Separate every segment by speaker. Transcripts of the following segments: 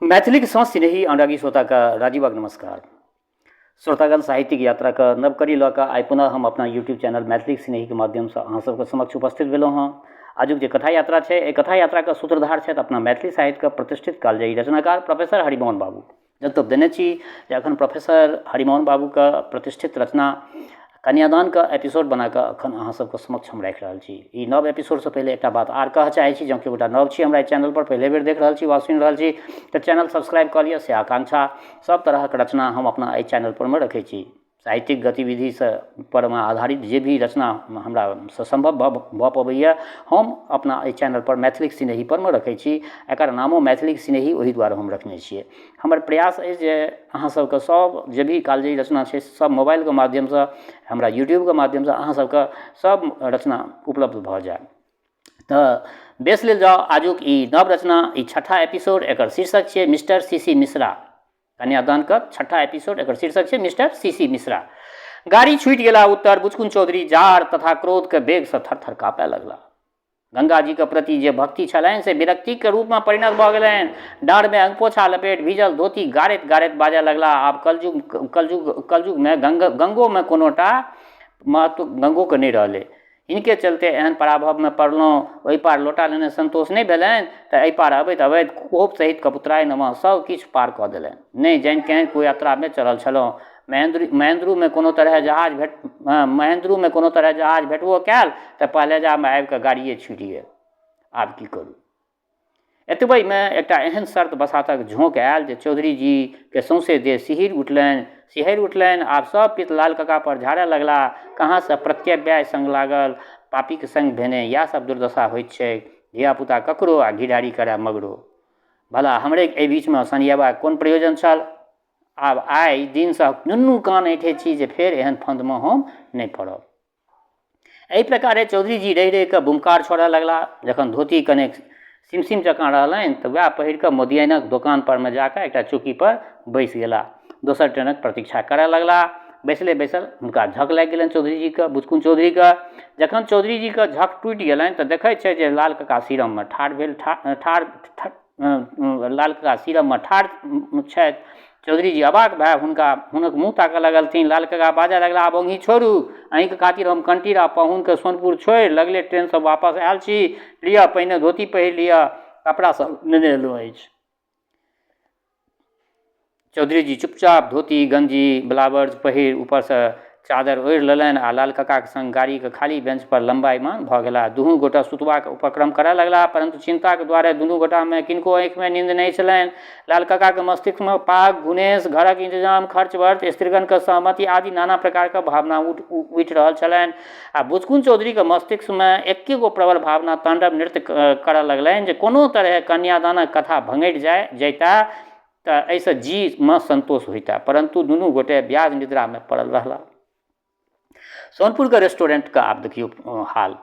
Speaker 1: मैथिलीक सँ स्नेही अनुरागी श्रोता का राजीवक नमस्कार। श्रोतागण साहित्यिक यात्रा का नव कड़ी लऽ कऽ आइ पुनः हम अपना यूट्यूब चैनल मैथिलीक स्नेही के माध्यम से अहाँ सबके समक्ष उपस्थित भेलहुँ हँ। आजुक जे कथा यात्रा छै, एहि कथा यात्रा का सूत्रधार छथि अपना मैथिली साहित्य के प्रतिष्ठित कालजयी रचनाकार प्रोफेसर हरिमोहन बाबू। जनतब देने छी जे अखन प्रोफेसर हरिमोहन बाबू का प्रतिष्ठित रचना कन्यादान का एपिसोड बना कऽ अखन अहाँ सबके समक्ष हम राखि रहल छी। ई नव एपिसोड से पहले एकटा बात आर कहऽ चाहै छी, जँ केओ गोटा नव छी हमरा चैनल पर पहले बेर देख रहल छी वा सुनि रहल छी तऽ चैनल सब्सक्राइब कऽ लिअ। से आकांक्षा सब तरहक रचना हम अपना एहि चैनल पर में रखै छी। साहित्यिक गतिविधि से पर में आधारित जे भी रचना हमरा से संभव भऽ पबैया हम अपना एहि चैनल पर मैथिलीक स्नेही पर में रखै छी। एकर नामो मैथिलीक स्नेही ओहि दुआरे हम रखने छियै। हमर प्रयास अछि जे अहाँ सबके सब जे भी कालजयी रचना छै सब मोबाइल के माध्यम से हमरा यूट्यूब के माध्यम से अहाँ सबके सब रचना उपलब्ध भऽ जाए। तऽ बेस लेल जाउ आजुक ई नव रचना, ई छठा एपिसोड, एकर शीर्षक छियै मिस्टर सीसी मिश्रा। कन्यादान का छठा एपिसोड, एकर शीर्षक छै मिस्टर सीसी मिश्रा। गाड़ी छूटि गेला उत्तर बुचकुन चौधरी जार तथा क्रोध के बेग से थरथर काँपय लगला। गंगा जी के प्रति जे भक्ति छलनि से विरक्ति के रूप में परिणत भऽ गेलनि। डाँड़ में अंगपोछा लपेट भीजल धोती गारैत गारैत बाजय लगला। आब कलयुग में गंगो में कोनोटा महत्व गंगो के नहीं रहलै। इनके चलते एहन पराभव में पड़लहुँ। ओहि पार लोटा लेने संतोष नहीं भेलनि तऽ एहि पार अबैत अबैत कोप सहित कपुत्राय नमः सब किछु पार कऽ देलनि। नहीं जानि केहन कोई यात्रा में चलल छलहुँ। महेंद्रू में कोनो तरह जहाज भेटबो कैल तऽ पहलेजा में आबि कऽ गाड़िए छूटि गेल। आब की करू। एतबे में एकटा एहन शर्त बसातक झोंक आयल जे चौधरी जी के सौंसे देह सिहरि उठलनि। आब सब पित लाल कका पर झाड़य लगला। कहाँ से प्रत्यव्यय संग लागल, पापी के संग भेने इएह सब दुर्दशा होइत छै। धियापुता ककरो आ घिढारी करे मगरो। भला हमरे एहि बीच में सनियबा कोन प्रयोजन छल। आब आइ दिन से नुन्नू कान ऐठे छी जे फेर एहन फंद में हम नहीं पड़ब। एहि प्रकारे चौधरी जी रहि रहि कऽ बुमकार छोड़य लगला। जखन धोती कनेक सिमसिम जकाँ रहलनि तऽ वएह पहिर कऽ मोदियनक दोकान पर में जाकर एकटा चौकी पर बैस गेला। दोसर ट्रेनक प्रतीक्षा करय लगला। बैसले बैसल हुनका झक लागि गेलनि चौधरी जी के, बुचकुन चौधरी के। जखन चौधरी जी के झक टूटि गेलनि तऽ देखै छै जे लाल कका सीरम में ठाढ़ छथि। चौधरी जी अबाक भए हुनक मुँह ताकऽ लगलथिन। लाल कका बाजऽ लगला, आब ओंघी छोड़ू, अहीं के खातिर हम कंटीर आ पाहुन के सोनपुर छोड़ि लगले ट्रेन से वापस आयल छी। लिअ पहिने धोती पहिर लिअ, कपड़ा सब लेने एलहुँ अछि। चौधरी जी चुपचाप धोती गंजी ब्लाउज पहिर ऊपर से चादर ओढ़ि लेलनि आ लाल कका के संग गाड़ी के खाली बेंच पर लंबाईमान भऽ गेला। दुनू गोटा सुतबाक उपक्रम करय लगला, परंतु चिंता के द्वारे दुनू गोटा में किनको आँखि में नींद नहीं छलनि। लाल कका के मस्तिष्क में पाग गुनेश, घरक इंतजाम, खर्च वर्त, स्त्रीगण के सहमति आदि नाना प्रकार के भावना उठि रहल छलनि। आ बुचकुन चौधरी के मस्तिष्क में एके गो प्रबल भावना तांडव नृत्य करय लगलनि जे कोनो तरह कन्यादानक कथा भंगड़ि जैता तऽ एहिसँ जी में संतोष होइता। परंतु दुनू गोटे ब्याज निद्रा में पड़ल रहला। सोनपुर के रेस्टोरेंट का आप देखियो हाल।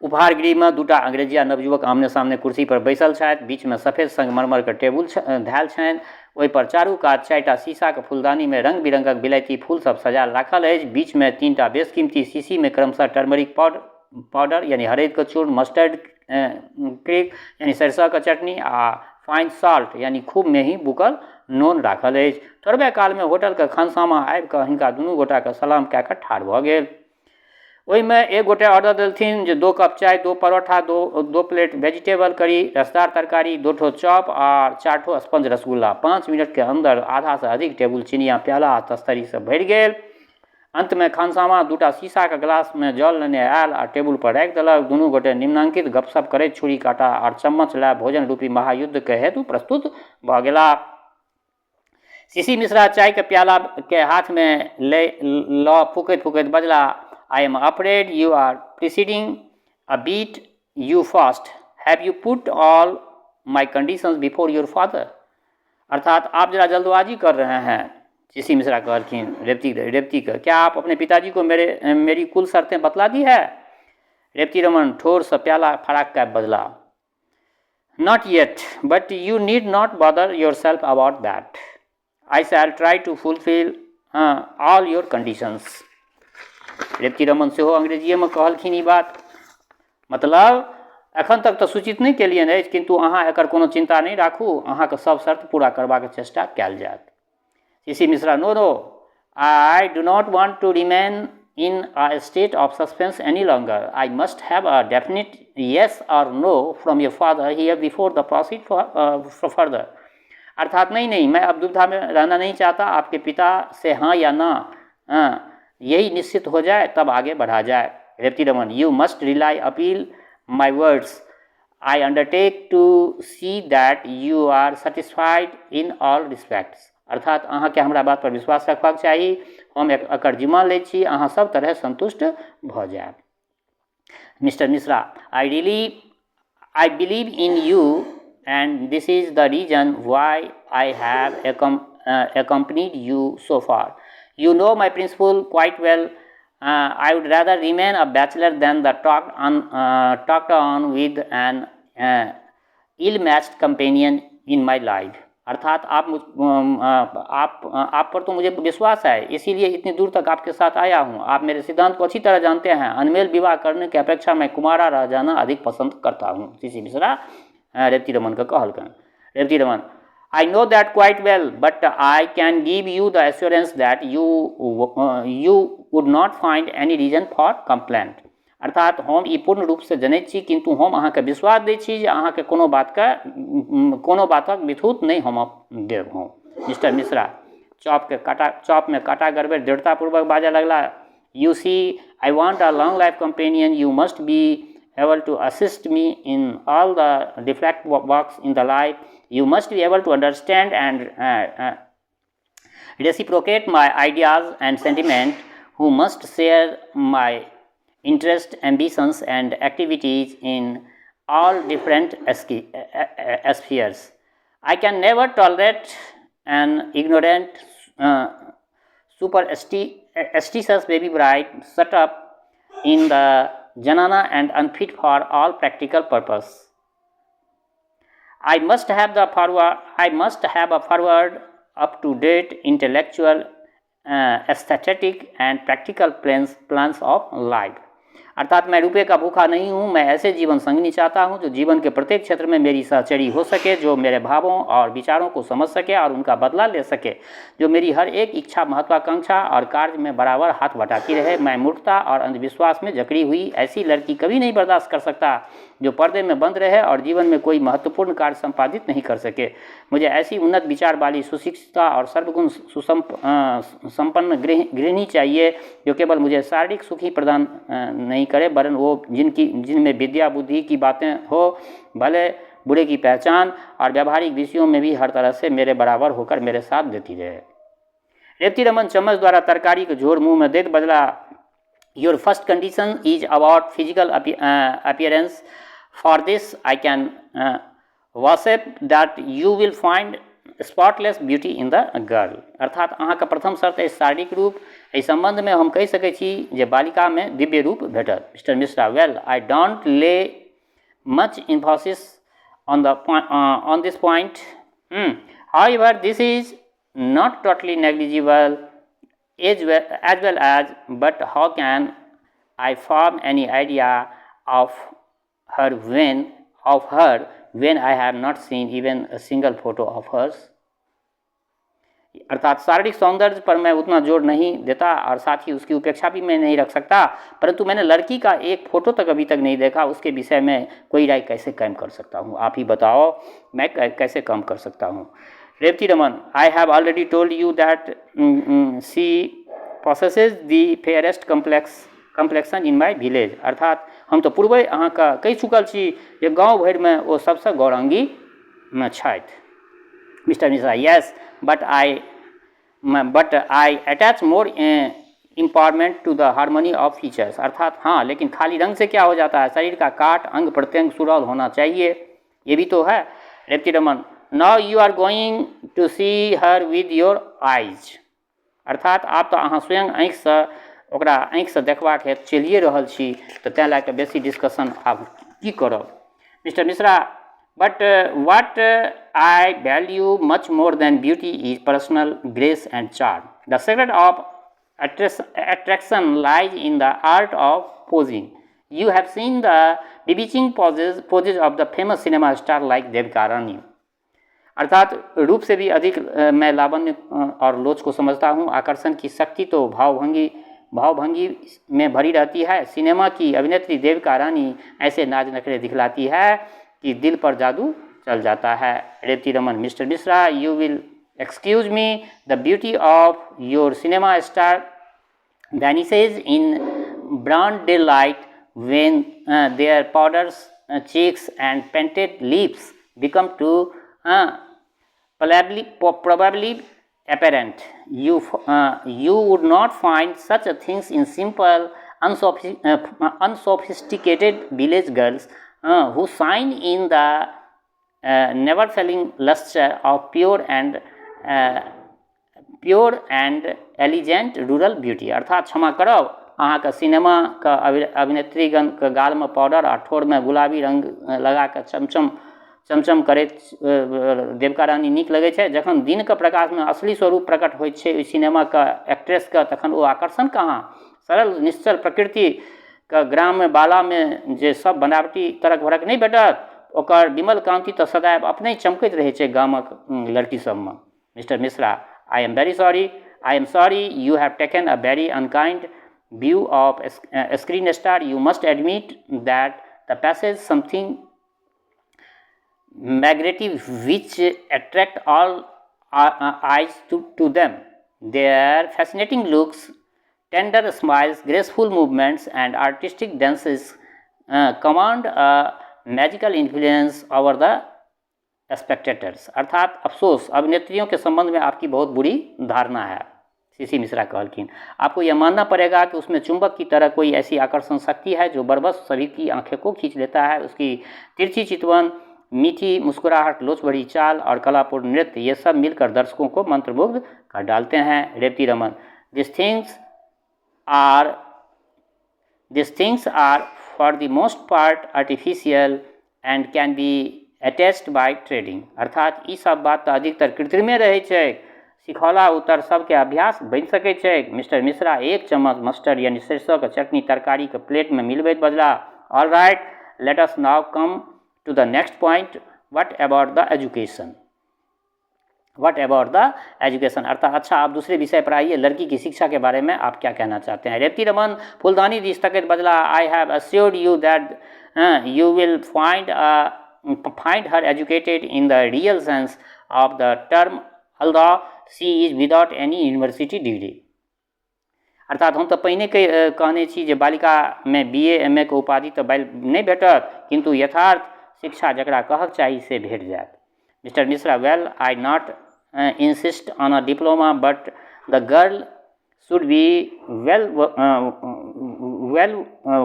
Speaker 1: उपहार गृह में दूटा अंग्रेजिया नवयुवक आमने सामने कुर्सी पर बैसल छथि। बीच में सफेद संगमरमर के टेबुल धैल छनि। ओहि पर चारू कात 4टा शीशा के फूलदानी में रंग बिरंगक बिलायती फूल सब सजाल राखल अछि। बीच में 3टा बेसकीमती शीशी में क्रमशः टर्मरिक पाउडर यानी हरैद के चूर्ण, मस्टर्ड क्रिक यानी सरिसो के चटनी आ फाइन साल्ट यानी खूब मेही बुकल नोन राखल अछि। थोड़बे काल में होटल के खानसामा आबि कऽ हिनका दुनू गोटा के सलाम कए कऽ ठाढ़ भऽ गेल। ओहि में एक गोटे ऑर्डर देलथिन जे 2 कप चाय, 2 परोठा, 2 प्लेट वेजिटेबल करी, रसदार तरकारी, 2 ठो चॉप और 4 ठो स्पंज रसगुल्ला। 5 मिनट के अंदर आधा से अधिक टेबुल चिनिया प्याला आ तस्तरी से भरि गेल। अंत में खानसामा 2टा शीशा के गिलास में जल लेने आयल आ टेबुल पर राखि देलक। दुनू गोटे निम्नांकित गपशप करैत छुरी काँटा और चम्मच लए भोजन रूपी महायुद्ध के हेतु प्रस्तुत भऽ गेला। सीसी मिश्रा चाय के प्याला के हाथ में लऽ फूकैत फूकैत बजला, I am afraid you are proceeding a bit too fast. Have you put all my conditions before your father? अर्थात आप जरा जल्दबाजी कर रहे हैं। सीसी मिश्रा कहलखिन रेवती का, क्या आप अपने पिताजी को मेरी कुल शर्तें बतला दी है? रेवती रमन ठोर से प्याला फराक कर बदला, Not yet, but you need not bother yourself about that. I shall try to fulfill all your conditions. Revati Raman से हो अंग्रेजी में कहलखिन ई बात, मतलब एखन तक तऽ सूचित नहि केलियनि अछि, किन्तु अहाँ एकर कोनो चिंता नहि राखू, अहाँके सब शर्त पूरा करबाक चेष्टा कयल जायत। CC Mishra, no no, I do not want to remain in a state of suspense any longer. I must have a definite yes or no from your father here before the proceed for further. अर्थात नहीं, मैं अब दुविधा में रहना नहीं चाहता, आपके पिता से हाँ या ना यही निश्चित हो जाए तब आगे बढ़ा जाए। Revati Raman, you must rely upon my words, I undertake to see that you are satisfied in all respects. अर्थात अहाँके हमरा बात पर विश्वास रखबाक चाही, हम एकर जिम्मा लै छी, अहाँ सब तरह संतुष्ट भऽ जायब। Mister Mishra, I believe in you and this is the reason why I have accompanied you so far. You know my principle quite well. I would rather remain a bachelor than the talked on with an ill-matched companion in my life. अर्थात आप पर तो मुझे विश्वास है, इसीलिए इतनी दूर तक आपके साथ आया हूँ। आप मेरे सिद्धांत को अच्छी तरह जानते हैं। अनमेल विवाह करने की अपेक्षा मैं कुमारा रह जाना अधिक पसंद करता हूँ। CC मिश्रा रेवती रमन का कहलकन। Revati Raman, I know that quite well, but I can give you the assurance that you would not find any reason for complaint. अर्थात हम ई पूर्ण रूप से जनैत छी, किंतु हम अहाँके विश्वास दै छी जे अहाँके कोनो बातक विथूत नहीं हम देव हूँ। मिस्टर मिश्रा चौप में काटा गड़बड़ दृढ़तापूर्वक बाजा लगला। You see, I want a long life companion, you must be able to assist me in all the different walks in the life. You must be able to understand and reciprocate my ideas and sentiment. Who must share my interest, ambitions and activities in all different spheres. I can never tolerate an ignorant, superstitious baby bride set up in the janana and unfit for all practical purpose. I must have a forward, up-to-date intellectual, aesthetic and practical plans of life. अर्थात मैं रुपये का भूखा नहीं हूँ, मैं ऐसे जीवन संगनी चाहता हूँ जो जीवन के प्रत्येक क्षेत्र में मेरी सहचरी हो सके, जो मेरे भावों और विचारों को समझ सके और उनका बदला ले सके, जो मेरी हर एक इच्छा, महत्वाकांक्षा और कार्य में बराबर हाथ बटाती रहे। मैं मूर्खता और अंधविश्वास में जकड़ी हुई ऐसी लड़की कभी नहीं बर्दाश्त कर सकता जो पर्दे में बंद रहे और जीवन में कोई महत्वपूर्ण कार्य संपादित नहीं कर सके। मुझे ऐसी उन्नत विचार वाली, सुशिक्षिता और सर्वगुण संपन्न गृहिणी चाहिए जो केवल मुझे शारीरिक सुख ही प्रदान नहीं करे, वरन वो जिनमें विद्या बुद्धि की बातें हो, भले बुरे की पहचान और व्यावहारिक विषयों में भी हर तरह से मेरे बराबर होकर मेरे साथ देती रहे। रेवती रमन चम्मच द्वारा तरकारी के झोर मुंह में देख बदला। Your first condition is about physical appearance. For this I can worship that you will find spotless beauty in the girl. अर्थात अहाँके प्रथम शर्त अछि शारीरिक रूप. एहि संबंध में हम कहि सकैत छी जे बालिका में दिव्य रूप भेटत. Mister Mishra, well I don't ले much emphasis on this point. However, this is not totally negligible as well as, but how can I form any idea of her when I have not seen even a single photo of hers. अर्थात शारीरिक सौंदर्य पर मैं उतना जोर नहीं देता और साथ ही उसकी उपेक्षा भी मैं नहीं रख सकता, परंतु मैंने लड़की का एक फोटो तक अभी तक नहीं देखा. उसके विषय में कोई राय कैसे कायम कर सकता हूँ? आप ही बताओ, मैं कैसे काम कर सकता हूँ? Revati Raman, I have already told you that she possesses the fairest complexion in my village. अर्थात हम तो पूर्वे अहाँके कहि चुकल छी जे गाँव भरि में ओ सबसे गौरंगी में छथि. Mister Mishra, yes, but I attach more empowerment to the harmony of features. अर्थात हाँ, लेकिन खाली रंग से क्या हो जाता है? शरीर का काट, अंग प्रत्यंग सुडौल होना चाहिए, ये भी तो है. Revati Raman, now you are going to see her with your eyes. अर्थात आप तो अहाँ स्वयं आँखि से देखबाक हेतु चलिए रहल छी, तो तैं लए कऽ बेसी डिस्कशन आब की करब? Mister Mishra, but what I value much more than beauty is personal grace and charm. The secret of attraction lies in the art of posing. You have seen the bewitching poses of the famous cinema star like Devika Rani. अर्थात रूप से भी अधिक मैं लावण्य और लोच को समझता हूँ। आकर्षण की शक्ति तो भावभंगी में भरी रहती है। सिनेमा की अभिनेत्री देविका रानी ऐसे नाज नखरे दिखलाती है कि दिल पर जादू चल जाता है। Revati Raman, mister Mishra, you will excuse me, the beauty of your cinema star vanishes in broad daylight when their powdered cheeks and painted lips become too probably apparent. You would not find such a things in simple, unsophisticated village girls who shine in the never-failing luster of pure and elegant rural beauty। अर्थात क्षमा करब, अहाँके cinema के अभिनेत्रीगण के गाल में powder आ ठोर में गुलाबी रंग लगा के चमचम करैत देविका रानी नीक लगै छै। जखन दिन के प्रकाश में असली स्वरूप प्रकट होइत छै ओहि सिनेमा के एक्ट्रेस के, तखन ओ आकर्षण कहाँ। सरल निश्चल प्रकृति के ग्राम बाला में जे सब बनावटी तरक भरक नहीं भेटत, ओकर विमल कांति तो सदैव अपने चमकैत रहै छै गामक लड़की सब में। Mister Mishra, I am sorry you have taken a very unkind view of a screen star. You must admit that the passage something magnetic which attract all eyes to them. Their fascinating looks, tender smiles, graceful movements and artistic dances command a magical influence over the spectators. अर्थात अफसोस, अभिनेत्रियों के संबंध में आपकी बहुत बुरी धारणा है। सीसी मिश्रा कहलखिन, आपको यह मानना पड़ेगा कि उसमें चुंबक की तरह कोई ऐसी आकर्षण शक्ति है जो बरबस सभी की आंखें को खींच लेता है। उसकी तिरछी चितवन, मीठी मुस्कुराहट, लोच भरी चाल और कलापूर्ण नृत्य, ये सब मिलकर दर्शकों को मंत्रमुग्ध कर डालते हैं। Revati Raman, These things are for the most part artificial and can be attached by trading। अर्थात ई सब बात तो अधिकतर कृत्रिमे रहै छै, सिखौला उत्तर सबके अभ्यास बनि सकै छै। मिस्टर मिश्रा एक चम्मच मस्टर्ड यानी सरसों के चटनी तरकारी के प्लेट में मिलबैत बजला, all right, let us now come to the next point, what about the education. अर्थात अच्छा, आप दूसरे विषय पर आइए, लड़की की शिक्षा के बारे में आप क्या कहना चाहते हैं। रेवती रमन फुलदानी दस्तखत बदला, I have assured you that you will find her educated in the real sense of the term, although she is without any university degree। अर्थात हम तो पहिने कहने छी जे बालिका में BA MA के उपाधि तो नहीं भेटत, किंतु यथार्थ शिक्षा जकरा कहक चाही से भेट जायत। Mr. Mishra, well, I not insist on a diploma, but the girl should be well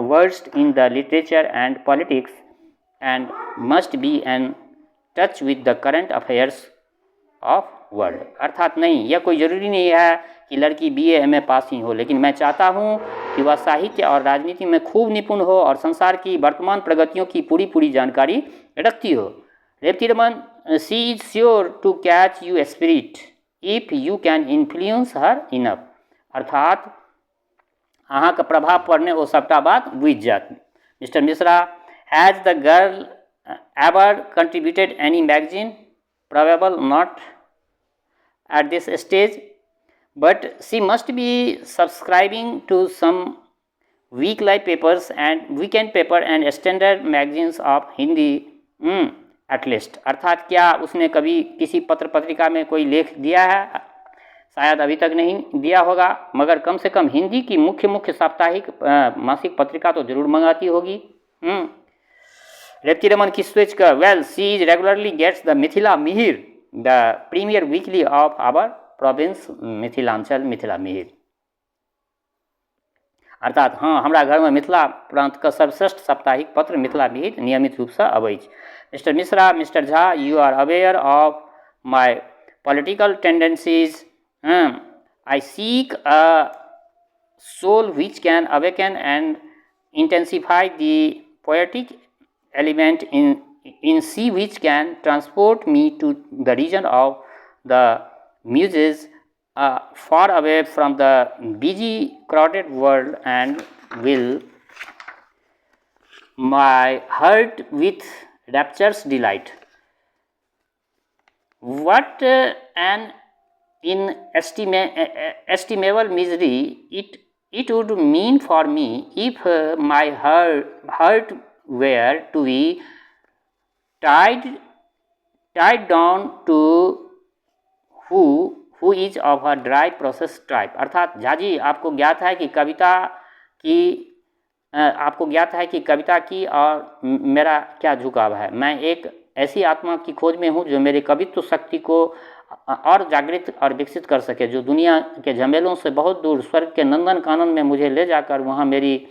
Speaker 1: versed in the literature and politics and must be in touch with the current affairs of world। अर्थात नहीं, यह कोई ज़रूरी नहीं है कि लड़की BA MA पास ही हो, लेकिन मैं चाहता हूँ कि वह साहित्य और राजनीति में खूब निपुण हो और संसार की वर्तमान प्रगतियों की पूरी जानकारी रखती हो। Revati Raman, she is sure to catch your spirit if you can influence her enough। अर्थात अहाँ के प्रभाव पड़ने वो सबटा बात बुझ जात। Mister Mishra, has the girl ever contributed any magazine? Probable not at this stage, but she must be subscribing to some weekly papers and weekend paper and standard magazines of Hindi at least। अर्थात क्या उसने कभी किसी पत्र पत्रिका में कोई लेख दिया है? शायद अभी तक नहीं दिया होगा, मगर कम से कम हिंदी की मुख्य साप्ताहिक मासिक पत्रिका तो जरूर मंगाती होगी। रेवती रमन की स्विच का, well, she is regularly gets the Mithila Mihir, the premier weekly of our province Mithilanchal, Mithila Mihir. अर्थात हाँ, हमरा घर में मिथिला प्रांत का सर्वश्रेष्ठ साप्ताहिक पत्र मिथिला मिहिर नियमित रूप से अबै। Mister Mishra, mister Jha, you are aware of my political tendencies. I seek a soul which can awaken and intensify the poetic element in sea, which can transport me to the region of the muses, far away from the busy crowded world, and will my heart with rapture's delight. What an inestimable misery it would mean for me if my heart were to be tied down to who is of a dry process type. अर्थात झाजी आपको ज्ञात है कि कविता की और मेरा क्या झुकाव है। मैं एक ऐसी आत्मा की खोज में हूँ जो मेरे कवित्व शक्ति को और जागृत और विकसित कर सके, जो दुनिया के झमेलों से बहुत दूर स्वर्ग के नंदन कानन में मुझे ले जाकर वहाँ मेरी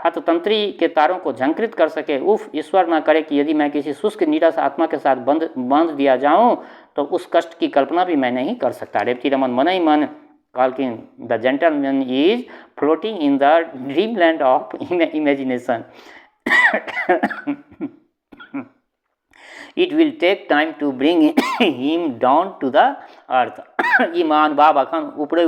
Speaker 1: हथतंत्री के तारों को झंकृत कर सके। उफ, ईश्वर न करे कि यदि मैं किसी शुष्क नीरस आत्मा के साथ बांध दिया जाऊं तो उस कष्ट की कल्पना भी मैं नहीं कर सकता। रेवती रमन मन ही मन कहलखिन, the gentleman is floating in the dream land of imagination. It will take time to bring him down to the earth. ई महानुभाव अखन ऊपरे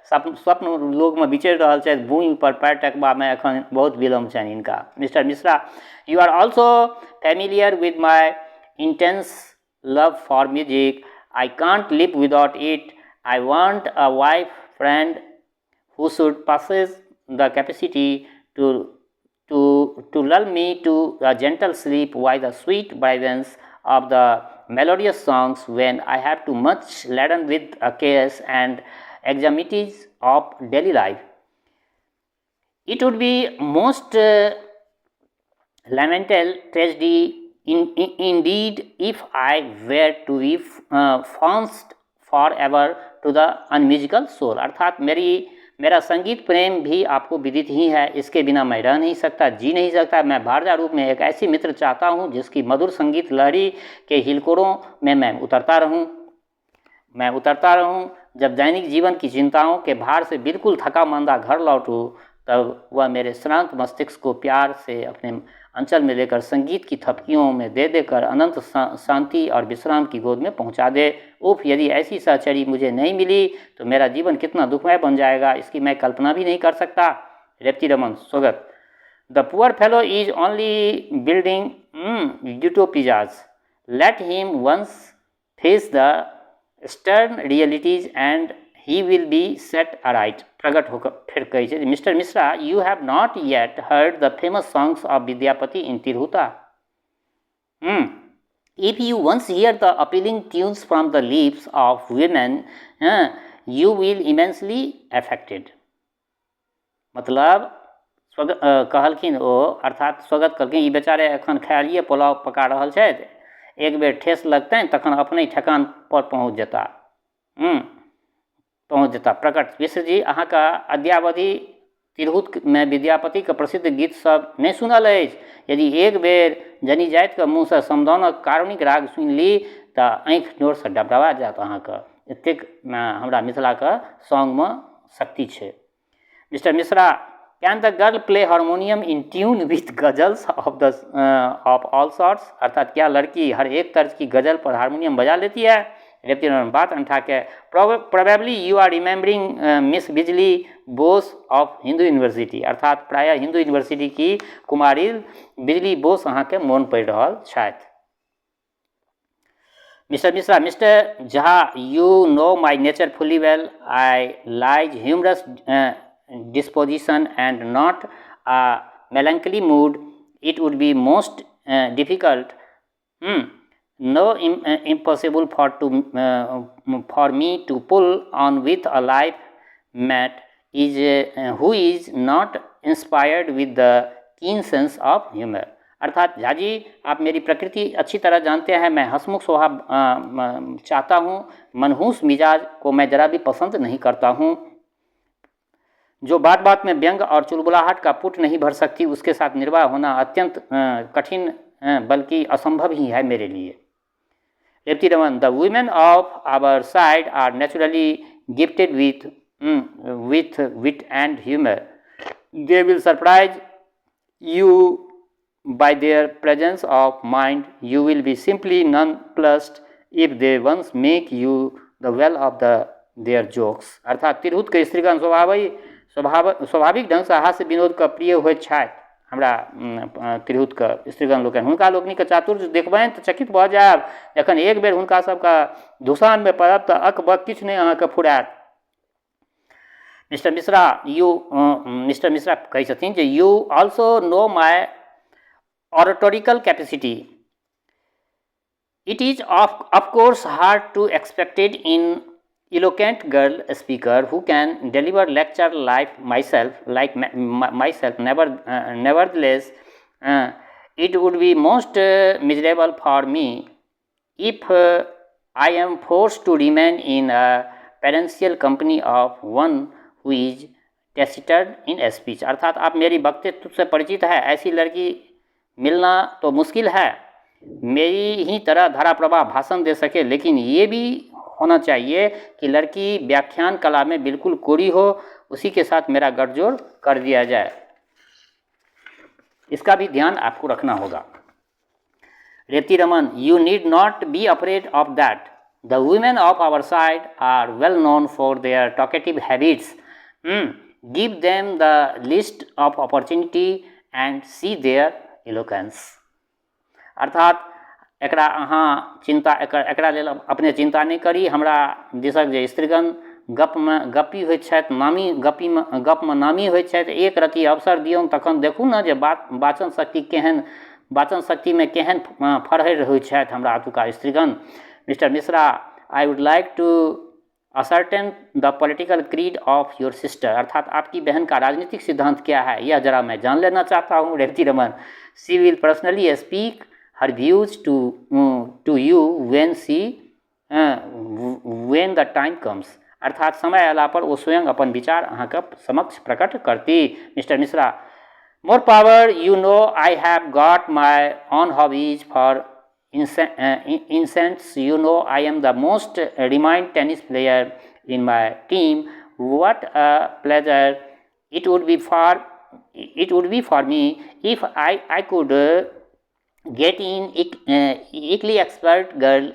Speaker 1: स्वप्न लोक में विचर रहा है, भूमि पर पैर टेकबा में अखन बहुत विलम्ब छनि इनका। Mister Mishra, you are also familiar with my intense love for music. I can't live without it. I want a wife friend who should possess the capacity to lull me to a gentle sleep by the sweet vibrance of the melodious songs when I have too much laden with cares and anxieties of daily life. It would be most lamentable tragedy indeed if I were to be forced forever to the unmusical soul। अर्थात मेरा संगीत प्रेम भी आपको विदित ही है, इसके बिना मैं रह नहीं सकता, जी नहीं सकता। मैं भारजा रूप में एक ऐसी मित्र चाहता हूँ जिसकी मधुर संगीत लहरी के हिलकोरों में मैं उतरता रहूँ। जब दैनिक जीवन की चिंताओं के भार से बिल्कुल थका मांदा घर लौटूँ, तब वह मेरे श्रांत मस्तिष्क को प्यार से अपने अंचल में लेकर संगीत की थपकियों में दे देकर अनंत शांति और विश्राम की गोद में पहुंचा दे। उफ, यदि ऐसी सहचरी मुझे नहीं मिली तो मेरा जीवन कितना दुखमय बन जाएगा, इसकी मैं कल्पना भी नहीं कर सकता। रेवती रमन स्वगत, the poor fellow is only building utopias. Let him once face the stern realities and he will be set aright। प्रकट होकर फिर कही छे, mister Mishra, you have not yet heard the famous songs of Vidyapati in Tirhuta। If you once hear the appealing tunes from the lips of women, you will immensely affected। मतलब कहलखिन ओ, अर्थात स्वागत करलखिन, ई बेचारे एखन खालिए पुलाव पका रहल छथि, एक बेर ठेस लगतनि तखन अपने ठेकान पर पहुँच जेता। प्रकट, मिश्र जी अहाँ का अद्यावधि तिरहुत में विद्यापति के प्रसिद्ध गीत सब नहीं सुनल अछि। यदि एक बेर जनी जाति के मुँह से समदाउनक कारुणिक राग सुनि ली तो आँखि जोर से डबडबा जात। अहाँ के एतेक हमरा मिथिला के सॉन्ग में शक्ति है। Mister Mishra, can the girl play harmonium in tune with ghazals of all sorts. अर्थात क्या लड़की हर एक तर्ज की गजल पर हारमोनियम बजा लेती है। रेवती बात अंठा के, probably you are remembering miss Bijli Bose of Hindu university. अर्थात प्रायः हिंदू यूनिवर्सिटी की कुमारी बिजली बोस अहाँ के मोन पड़ रहा छथि। Mister Mishra, mister Jha, you know my nature fully well. I lies humorous disposition and not a melancholy mood. It would be most difficult, impossible for me to pull on with a life mate who is not inspired with the keen sense of humor। अर्थात झाजी, आप मेरी प्रकृति अच्छी तरह जानते हैं। मैं हंसमुख स्वभाव चाहता हूँ, मनहूस मिजाज को मैं जरा भी पसंद नहीं करता हूँ। जो बात बात में व्यंग और चुलबुलाहट का पुट नहीं भर सकती, उसके साथ निर्वाह होना अत्यंत कठिन बल्कि असंभव ही है मेरे लिए। Revati Raman, the women of our side are naturally gifted with wit and humour. They will surprise you by their presence of mind. You will be simply nonplussed if they once make you the well of their jokes. अर्थात तिरहुत के स्त्रीगण स्वाभाविक ढंग से हास्य विनोद का प्रिय होइत छथि। हमरा तिरहुतके स्त्रीगण लोकनि हुनका लोकनिके चातुर्य देखबनि तऽ चकित भऽ जायब। जखन एक बेर हुनका सबके धुसानमे पड़ब तऽ अकबक किछु नहि अहाँके फुरायत। मिस्टर मिश्रा कहै छथिन जे you also know my oratorical capacity. It is of course hard to expected in eloquent girl speaker who can deliver lecture like myself. Nevertheless, it would be most miserable for me if I am forced to remain in a parental company of one who is taciturn in speech. अर्थात आप मेरी वक्तृत्व से परिचित है, ऐसी लड़की मिलना तो मुश्किल है, मेरी ही तरह धारा प्रवाह भाषण दे सके, लेकिन ये भी होना चाहिए कि लड़की व्याख्यान कला में बिल्कुल कोरी हो, उसी के साथ मेरा गठजोड़ कर दिया जाए। इसका भी ध्यान आपको रखना होगा। Revati Raman, you need not be afraid of that. The women of our side are well known for their talkative habits. Give them the list of opportunity and see their eloquence. अर्थात एकरा अहाँ चिंता एकरा लेल अपने चिंता नहीं करी। हमरा दिसक जे स्त्रीगण गप्पी होइत छथि, नामी गपमे नामी होइत छथि, एक रति अवसर दियौन तखन देखू ने जे वाचन शक्तिमे केहन फरहरि होइत छथि हमरा अतुका स्त्रीगण। Mister Mishra, I would like to ascertain the political creed of your sister. अर्थात आपकी बहन का राजनीतिक सिद्धांत क्या है, यह जरा मैं जान लेना चाहता हूँ। Revati Raman, she will personally speak her views to you when the time comes। अर्थात समय अयला पर वो स्वयं अपन विचार अहाँके समक्ष प्रकट करती। Mister Mishra, more power, you know I have got my on hobbies for instance, you know I am the most renowned tennis player in my team. What a pleasure it would be for me if I could get in equally expert girl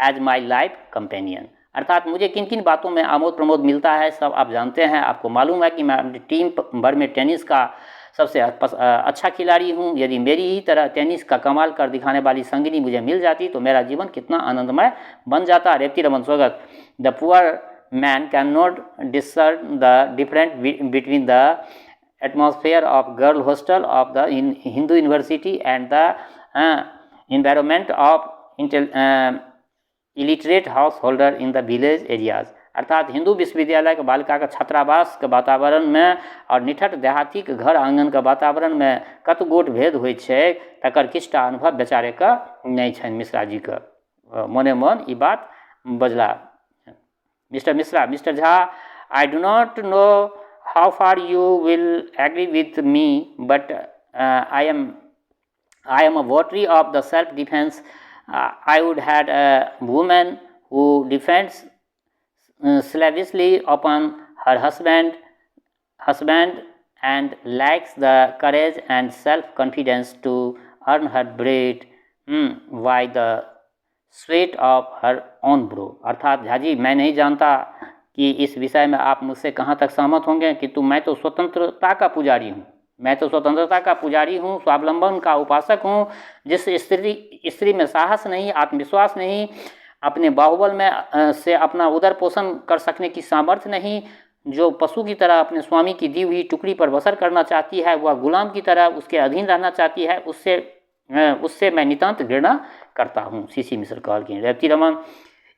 Speaker 1: as my life companion। अर्थात मुझे किन किन बातों में आमोद प्रमोद मिलता है सब आप जानते हैं। आपको मालूम है कि मैं अपनी टीम भर में टेनिस का सबसे अच्छा खिलाड़ी हूँ। यदि मेरी ही तरह टेनिस का कमाल कर दिखाने वाली संगिनी मुझे मिल जाती तो मेरा जीवन कितना आनंदमय बन जाता। रेवती रमन स्वागत, the poor man can not discern the different between the atmosphere of girl hostel of the Hindu university and the environment of illiterate house holder in the village areas. अर्थात हिंदू विश्वविद्यालय के बालिका के छात्रावास के वातावरण में और निठट देहाती के घर आंगन के वातावरण में कत गोट भेद होइ छै, तकर किछटा अनुभव बेचारे के नहीं छनि। मिश्रा जी के मने मन ई बात बजला। Mister Mishra, mister Jha, I do not know how far you will agree with me but I am a votary of the self defence. I would had a woman who defends slavishly upon her husband and lacks the courage and self-confidence to earn her bread by the sweat of her own brow। अर्थात झाजी, मैं नहीं जानता कि इस विषय में आप मुझसे कहाँ तक सहमत होंगे, किंतु मैं तो स्वतंत्रता का पुजारी हूँ। स्वावलंबन का उपासक हूँ। जिस स्त्री में साहस नहीं, आत्मविश्वास नहीं, अपने बाहुबल में से अपना उदर पोषण कर सकने की सामर्थ्य नहीं, जो पशु की तरह अपने स्वामी की दी हुई टुकड़ी पर बसर करना चाहती है, वह गुलाम की तरह उसके अधीन रहना चाहती है, उससे मैं नितांत घृणा करता हूँ। सीसी मिश्र कहलखिन। Revati Raman,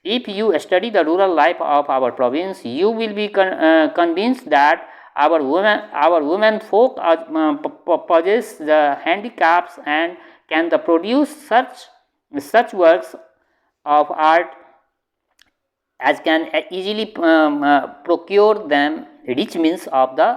Speaker 1: if you study the rural life of our province you will be convinced that our women folk possess the handicaps and can produce such works of art as can easily procure them rich means of the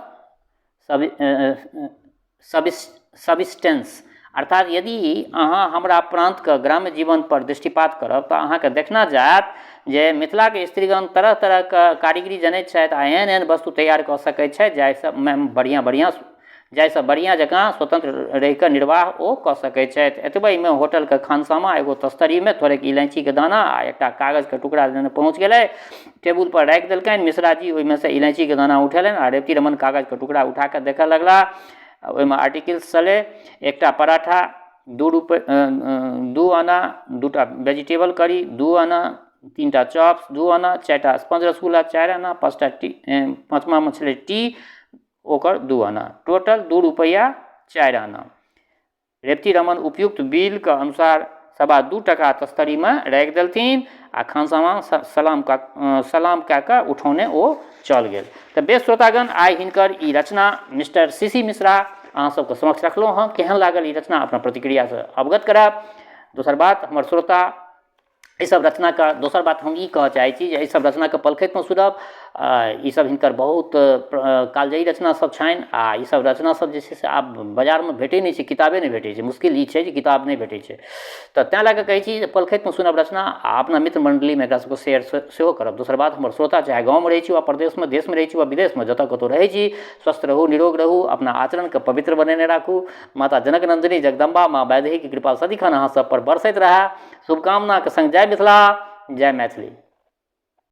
Speaker 1: subsistence। अर्थात यदि अहाँ हमरा प्रांत के ग्राम्य जीवन पर दृष्टिपात करब तऽ अहाँके देखना जायत जे मिथिला के स्त्रीगण तरह तरह के कारीगरी जनैत छथि आ एहन एहन वस्तु तैयार कऽ सकैत छथि जाहिसँ बढ़िया जकाँ स्वतंत्र रहि कऽ निर्वाह ओ कऽ सकैत छथि। एतबे में होटल के खानसामा एगो तस्तरी में थोड़ेक इलायची के दाना आ एकटा कागज के टुकड़ा लेने पहुँच गेलै, टेबुल पर राखि देलकनि। मिश्रा जी ओहिमे से इलायची के दाना उठेलनि आ रेवती रमन कागज के टुकड़ा उठा कऽ देखऽ लगला। ओहिमे आर्टिकल्स छलै, एकटा पराठा 2 रुपैआ 2 आना, 2टा वेजिटेबल करी 2 आना, 3टा चॉप्स 2 आना, 4टा स्पंज रसगुल्ला 4 आना, 5टा टी, 5वां छलै टी ओकर 2 आना, टोटल 2 रुपैआ 4 आना। रेवती रमन उपयुक्त बिलके अनुसार 2.25 टका तस्तरीमे राखि देलथिन आ खानसामा सलाम कए कऽ उठौने ओ चल गेल। तऽ बेस श्रोतागण, आइ हिनकर ई रचना मिस्टर सीसी मिश्रा अहाँ सबके समक्ष रखलहुँ हँ। केहन लागल ई रचना अपना प्रतिक्रियासँ अवगत करायब। दोसर बात, हमर श्रोता ई सब रचनाके, दोसर बात हम ई कहऽ चाहै छी जे ई सब रचनाके पलखैतमे सुनब। ई सब हिनकर बहुत कालजयी रचना सब छनि आ ई सब रचना सब जे छै से आब बाजारमे भेटै नहि छै, किताबे नहि भेटै छै। मुश्किल ई छै जे किताब नहि भेटै छै। तऽ तेँ लऽ कऽ कहै छी जे पलखैतमे सुनब रचना आ अपना मित्र मण्डलीमे एकरा सबके शेयर सेहो करब। दोसर बात, हमर श्रोता चाहे गाँवमे रहै छी वा प्रदेशमे, देशमे रहै छी वा विदेशमे, जतऽ कतौ रहै छी, स्वस्थ रहू, निरोग रहू, अपना आचरणके पवित्र बनेने राखू। माता जनक नंदिनी जगदम्बा माँ वैदेही की कृपा सदिखन अहाँ सब पर बरसैत रहै। शुभकामनाके संग जय मिथिला, जय मैथिली।